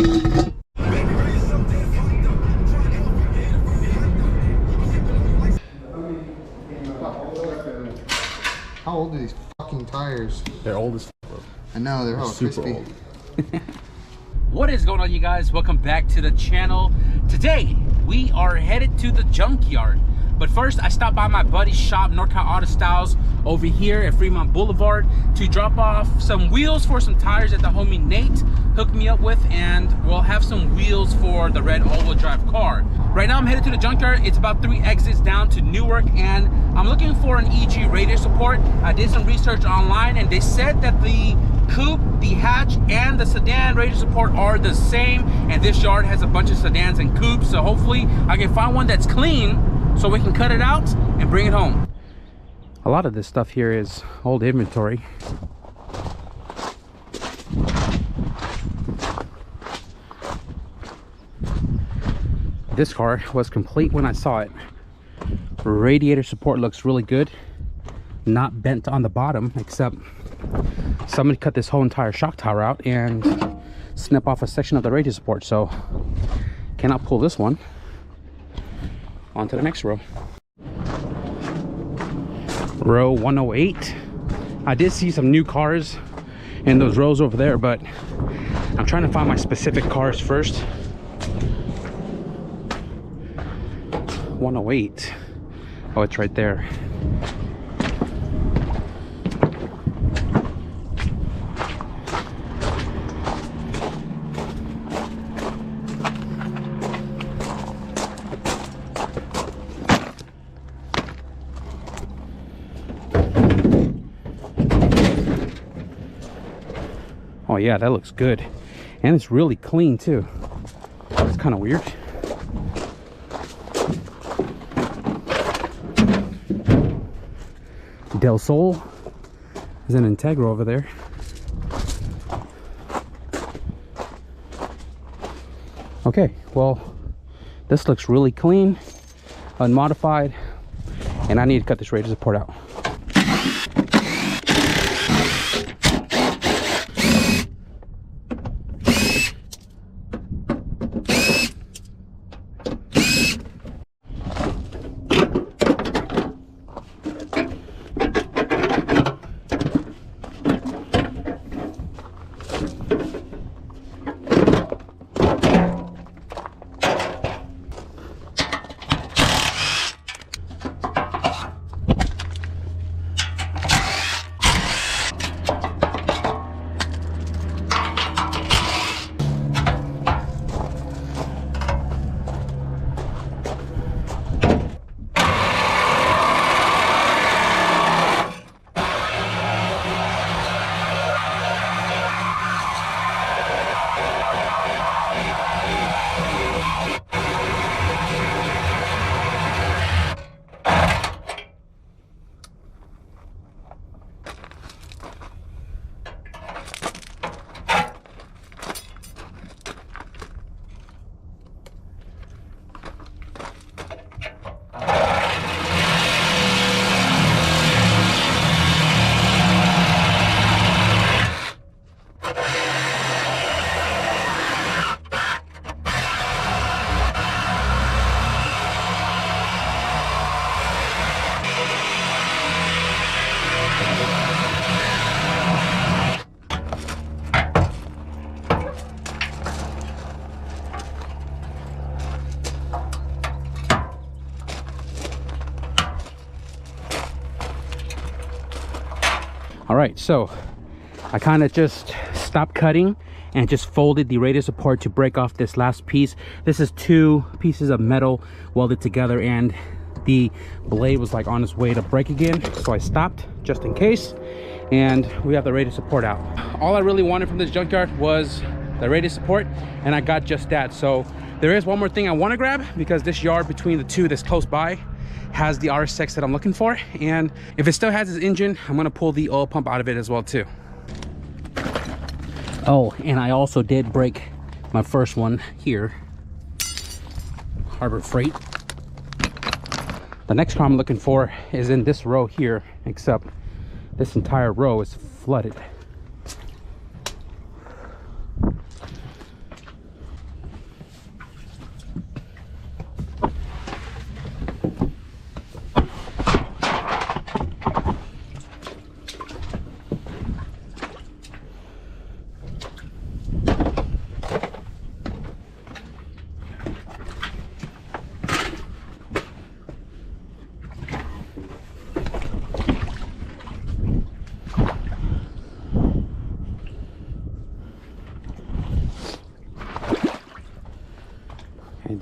How old are these fucking tires? They're old as fuck. I know, they're all super crispy. old. What is going on, you guys? Welcome back to the channel. Today we are headed to the junkyard, but first I stopped by my buddy's shop, NorCal Auto Styles, over here at Fremont Boulevard to drop off some wheels for some tires that the homie Nate hooked me up with, and we'll have some wheels for the red all-wheel drive car. Right now I'm headed to the junkyard. It's about 3 exits down to Newark, and I'm looking for an EG radiator support. I did some research online and they said that the coupe, the hatch, and the sedan radiator support are the same, and this yard has a bunch of sedans and coupes, so hopefully I can find one that's clean so we can cut it out and bring it home. A lot of this stuff here is old inventory. This car was complete when I saw it. Radiator support looks really good, not bent on the bottom, except somebody cut this whole entire shock tower out and snip off a section of the radiator support, so cannot pull this one. On to the next row. Row 108. I did see some new cars in those rows over there, but I'm trying to find my specific cars first. 108. Oh, it's right there. Oh yeah, that looks good, and it's really clean too. It's kind of weird. Del Sol is an Integra over there. Okay, well, this looks really clean, unmodified, and I need to cut this radiator support out. All right, so I kind of just stopped cutting and just folded the radiator support to break off this last piece. This is 2 pieces of metal welded together, and the blade was like on its way to break again, so I stopped just in case, and we have the radiator support out. All I really wanted from this junkyard was the radiator support, and I got just that. So there is one more thing I want to grab, because this yard between the 2 that's close by has the RSX that I'm looking for, and if it still has its engine, I'm going to pull the oil pump out of it as well too. Oh, and I also did break my first one here, Harbor Freight. The next car I'm looking for is in this row here, except this entire row is flooded.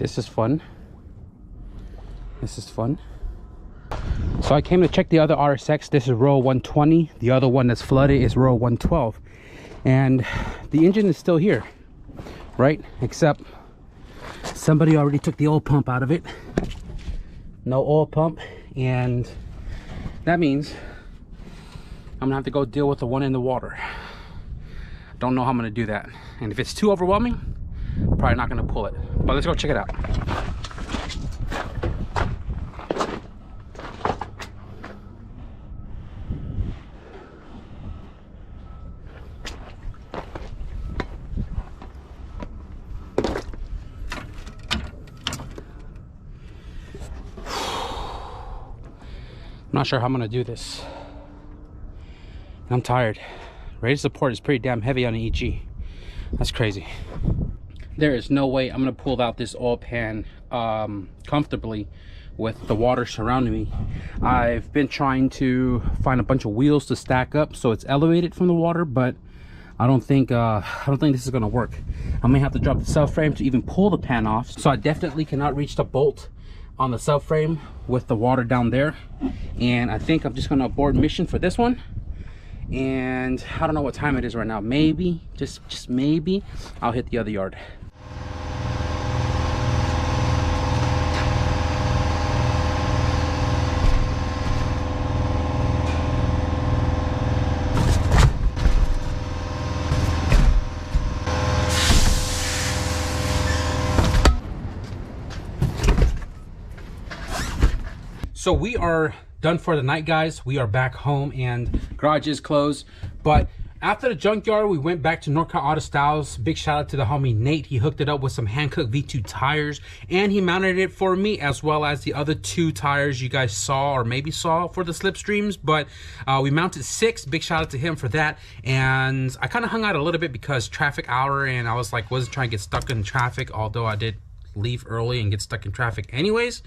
This is fun. This is fun. So I came to check the other RSX. This is row 120. The other one that's flooded is row 112. And the engine is still here, right? Except somebody already took the oil pump out of it. No oil pump. And that means I'm gonna have to go deal with the one in the water. Don't know how I'm gonna do that. And if it's too overwhelming, probably not gonna pull it. But let's go check it out. I'm not sure how I'm gonna do this. I'm tired. Rate of support is pretty damn heavy on an EG. That's crazy. There is no way I'm gonna pull out this oil pan comfortably with the water surrounding me. I've been trying to find a bunch of wheels to stack up so it's elevated from the water, but I don't think this is gonna work. I may have to drop the subframe to even pull the pan off. So I definitely cannot reach the bolt on the subframe with the water down there. And I think I'm just gonna abort mission for this one. And I don't know what time it is right now. Maybe, just maybe, I'll hit the other yard. So we are done for the night, guys. We are back home and garage is closed. But after the junkyard, we went back to Norco Auto Styles. Big shout out to the homie Nate. He hooked it up with some Hankook V2 tires and he mounted it for me, as well as the other 2 tires you guys saw or maybe saw for the Slipstreams. But we mounted 6. Big shout out to him for that. And I kind of hung out a little bit because traffic hour, and I was like, wasn't trying to get stuck in traffic, although I did leave early and get stuck in traffic anyways.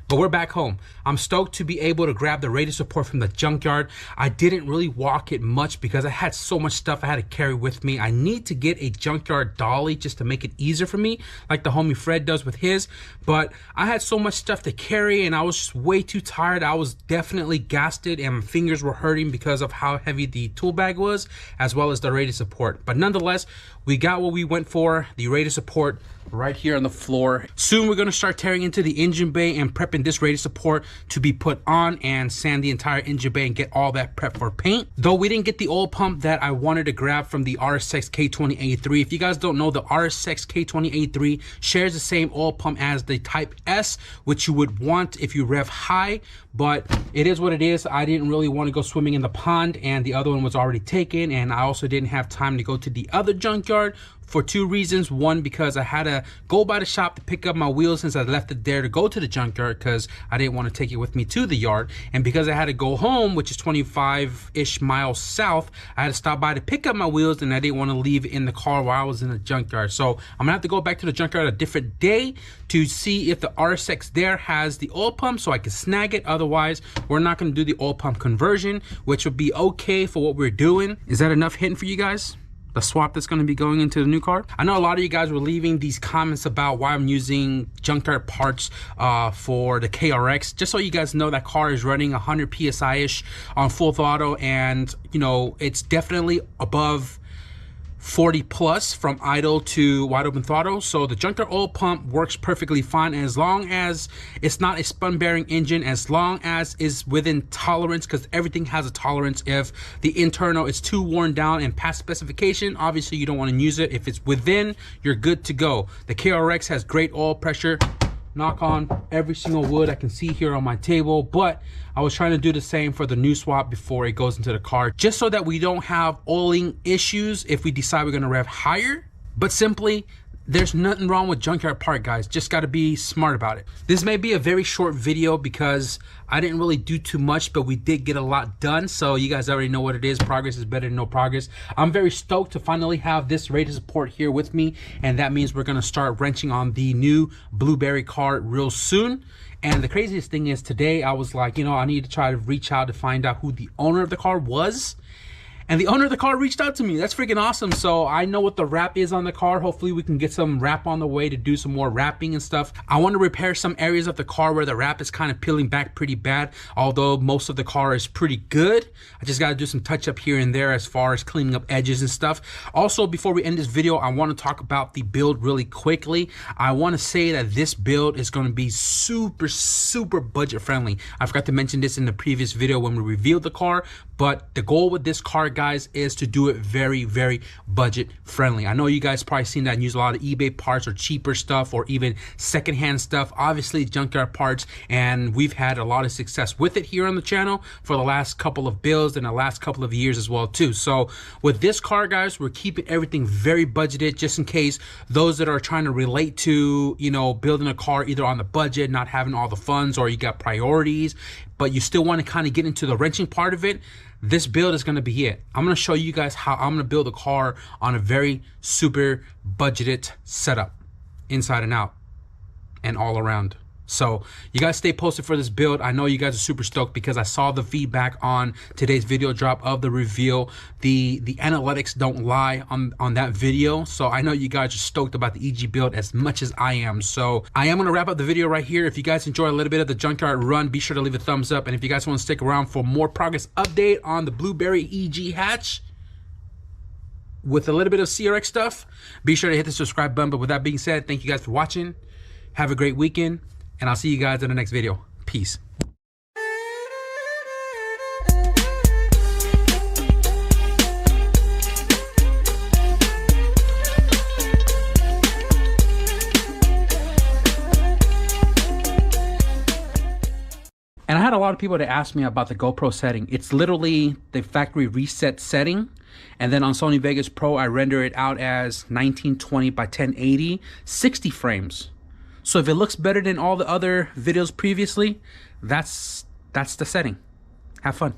But we're back home. I'm stoked to be able to grab the radius support from the junkyard. I didn't really walk it much because I had so much stuff I had to carry with me. I need to get a junkyard dolly just to make it easier for me, like the homie Fred does with his. But I had so much stuff to carry and I was just way too tired. I was definitely gasted and my fingers were hurting because of how heavy the tool bag was, as well as the radius support. But nonetheless, we got what we went for, the radius support right here on the floor. Soon we're going to start tearing into the engine bay and prepping this radius support to be put on and sand the entire engine bay and get all that prep for paint. Though we didn't get the oil pump that I wanted to grab from the RSX K20A3. If you guys don't know, the RSX K20A3 shares the same oil pump as the Type S, which you would want if you rev high, but it is what it is. I didn't really want to go swimming in the pond and the other one was already taken, and I also didn't have time to go to the other junkyard for 2 reasons. One, because I had to go by the shop to pick up my wheels since I left it there to go to the junkyard because I didn't want to take it with me to the yard, and because I had to go home, which is 25-ish miles south, I had to stop by to pick up my wheels, and I didn't want to leave it in the car while I was in the junkyard. So I'm gonna have to go back to the junkyard a different day to see if the RSX there has the oil pump so I can snag it. Otherwise, we're not going to do the oil pump conversion, which would be okay for what we're doing. Is that enough hint for you guys? The swap that's going to be going into the new car. I know a lot of you guys were leaving these comments about why I'm using junkyard parts for the KRX. Just so you guys know, that car is running 100 PSI-ish on full throttle, and you know, it's definitely above 40 plus from idle to wide open throttle. So the junkyard oil pump works perfectly fine, as long as it's not a spun bearing engine, as long as it's within tolerance, because everything has a tolerance. If the internal is too worn down and past specification, obviously you don't want to use it. If it's within, you're good to go. The KRX has great oil pressure. Knock on every single wood I can see here on my table, but I was trying to do the same for the new swap before it goes into the car, just so that we don't have oiling issues if we decide we're gonna rev higher. But simply, there's nothing wrong with junkyard part, guys. Just got to be smart about it. This may be a very short video because I didn't really do too much, but we did get a lot done. So you guys already know what it is. Progress is better than no progress. I'm very stoked to finally have this radius support here with me, and that means we're going to start wrenching on the new Blueberry car real soon. And the craziest thing is, today I was like, you know, I need to try to reach out to find out who the owner of the car was. And the owner of the car reached out to me. That's freaking awesome. So I know what the wrap is on the car. Hopefully we can get some wrap on the way to do some more wrapping and stuff. I want to repair some areas of the car where the wrap is kind of peeling back pretty bad, although most of the car is pretty good. I just got to do some touch up here and there as far as cleaning up edges and stuff. Also, before we end this video, I want to talk about the build really quickly. I want to say that this build is going to be super budget friendly. I forgot to mention this in the previous video when we revealed the car, but the goal with this car, guys, is to do it very budget friendly. I know you guys probably seen that and use a lot of eBay parts or cheaper stuff or even secondhand stuff, obviously junkyard parts, and we've had a lot of success with it here on the channel for the last couple of builds and the last couple of years as well too. So with this car, guys, we're keeping everything very budgeted, just in case those that are trying to relate to, you know, building a car either on the budget, not having all the funds, or you got priorities but you still want to kind of get into the wrenching part of it. This build is going to be it. I'm going to show you guys how I'm going to build a car on a very super budgeted setup, inside and out and all around. So you guys stay posted for this build. I know you guys are super stoked because I saw the feedback on today's video drop of the reveal. The analytics don't lie on that video. So I know you guys are stoked about the EG build as much as I am. So I am going to wrap up the video right here. If you guys enjoy a little bit of the junkyard run, be sure to leave a thumbs up. And if you guys want to stick around for more progress update on the Blueberry EG hatch with a little bit of CRX stuff, be sure to hit the subscribe button. But with that being said, thank you guys for watching. Have a great weekend. And I'll see you guys in the next video. Peace. And I had a lot of people to ask me about the GoPro setting. It's literally the factory reset setting. And then on Sony Vegas Pro, I render it out as 1920 by 1080, 60 frames. So if it looks better than all the other videos previously, that's the setting. Have fun.